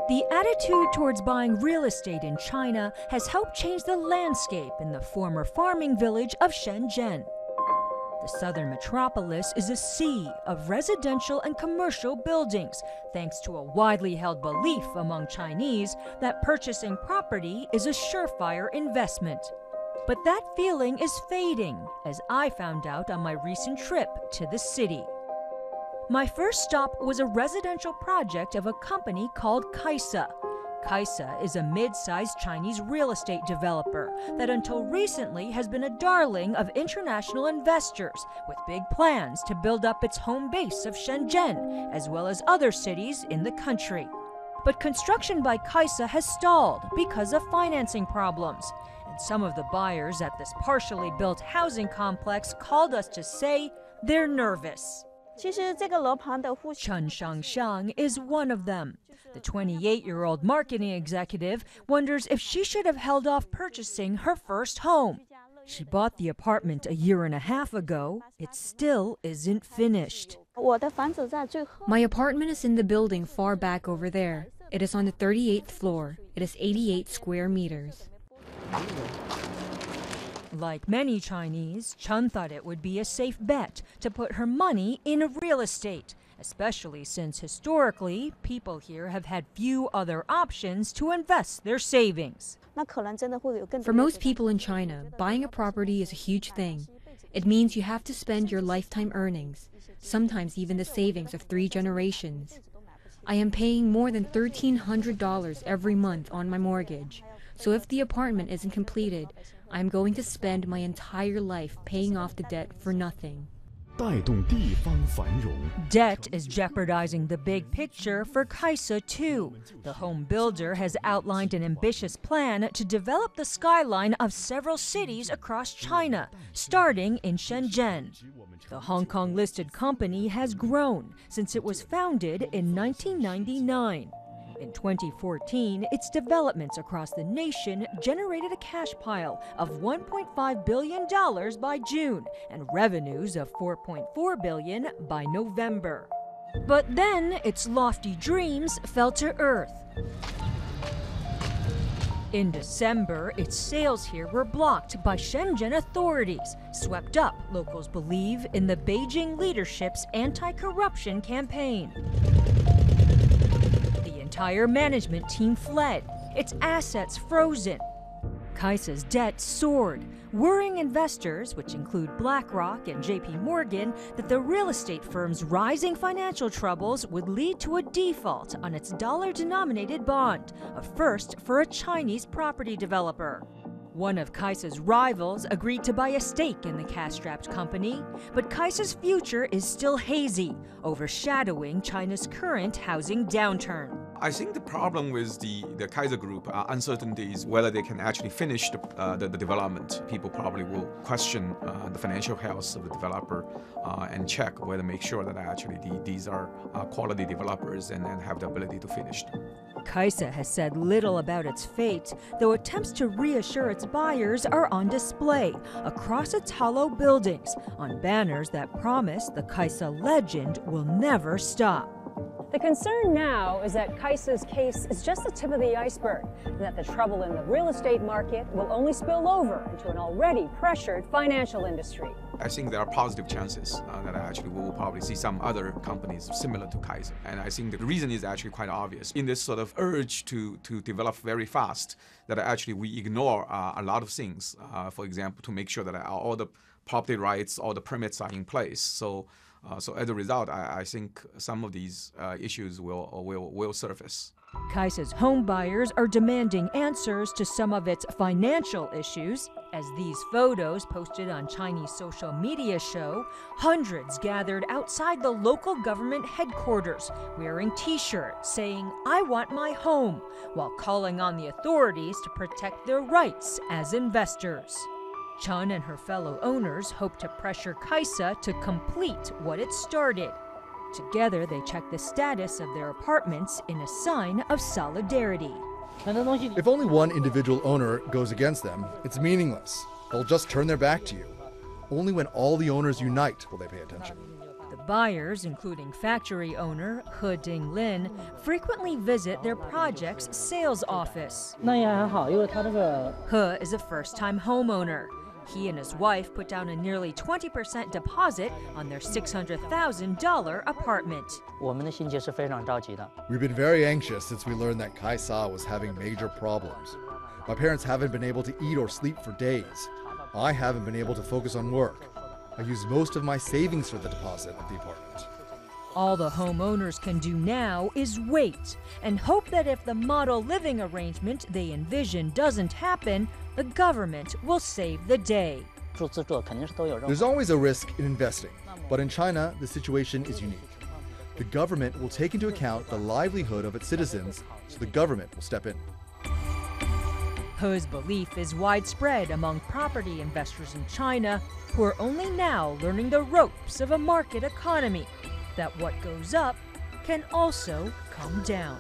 The attitude towards buying real estate in China has helped change the landscape in the former farming village of Shenzhen. The southern metropolis is a sea of residential and commercial buildings, thanks to a widely held belief among Chinese that purchasing property is a surefire investment. But that feeling is fading, as I found out on my recent trip to the city. My first stop was a residential project of a company called Kaisa. Kaisa is a mid-sized Chinese real estate developer that until recently has been a darling of international investors with big plans to build up its home base of Shenzhen, as well as other cities in the country. But construction by Kaisa has stalled because of financing problems. And some of the buyers at this partially built housing complex called us to say they're nervous. Chen Shangxiang is one of them. The 28-year-old marketing executive wonders if she should have held off purchasing her first home. She bought the apartment a year and a half ago. It still isn't finished. My apartment is in the building far back over there. It is on the 38th floor. It is 88 square meters. Like many Chinese, Chen thought it would be a safe bet to put her money in real estate, especially since historically, people here have had few other options to invest their savings. For most people in China, buying a property is a huge thing. It means you have to spend your lifetime earnings, sometimes even the savings of 3 generations. I am paying more than $1,300 every month on my mortgage, so if the apartment isn't completed, I'm going to spend my entire life paying off the debt for nothing. Debt is jeopardizing the big picture for Kaisa too. The home builder has outlined an ambitious plan to develop the skyline of several cities across China, starting in Shenzhen. The Hong Kong-listed company has grown since it was founded in 1999. In 2014, its developments across the nation generated a cash pile of $1.5 billion by June and revenues of $4.4 billion by November. But then its lofty dreams fell to earth. In December, its sales here were blocked by Shenzhen authorities. Swept up, locals believe, in the Beijing leadership's anti-corruption campaign. The entire management team fled, its assets frozen. Kaisa's debt soared, worrying investors, which include BlackRock and JP Morgan, that the real estate firm's rising financial troubles would lead to a default on its dollar-denominated bond, a first for a Chinese property developer. One of Kaisa's rivals agreed to buy a stake in the cash-strapped company, but Kaisa's future is still hazy, overshadowing China's current housing downturn. I think the problem with the Kaisa group uncertainty is whether they can actually finish the development. People probably will question the financial health of the developer and check whether make sure that actually these are quality developers and have the ability to finish them. Kaisa has said little about its fate, though attempts to reassure its buyers are on display across its hollow buildings on banners that promise the Kaisa legend will never stop. The concern now is that Kaisa's case is just the tip of the iceberg, and that the trouble in the real estate market will only spill over into an already pressured financial industry. I think there are positive chances that actually we will probably see some other companies similar to Kaisa. And I think the reason is actually quite obvious. In this sort of urge to develop very fast, that actually we ignore a lot of things. For example, to make sure that all the property rights, all the permits are in place. So as a result, I think some of these issues will surface. Kaisa's home buyers are demanding answers to some of its financial issues. As these photos posted on Chinese social media show, hundreds gathered outside the local government headquarters wearing t-shirts saying, "I want my home," while calling on the authorities to protect their rights as investors. Chen and her fellow owners hope to pressure Kaisa to complete what it started. Together, they check the status of their apartments in a sign of solidarity. If only one individual owner goes against them, it's meaningless. They'll just turn their back to you. Only when all the owners unite will they pay attention. The Buyers, including factory owner He Dinglin, frequently visit their project's sales office. He is a first-time homeowner. He and his wife put down a nearly 20% deposit on their $600,000 apartment. We've been very anxious since we learned that Kaisa was having major problems. My parents haven't been able to eat or sleep for days. I haven't been able to focus on work. I used most of my savings for the deposit of the apartment. All the homeowners can do now is wait and hope that if the model living arrangement they envision doesn't happen, the government will save the day. There's always a risk in investing, but in China, the situation is unique. The government will take into account the livelihood of its citizens, so the government will step in. He's belief is widespread among property investors in China, who are only now learning the ropes of a market economy, that what goes up can also come down.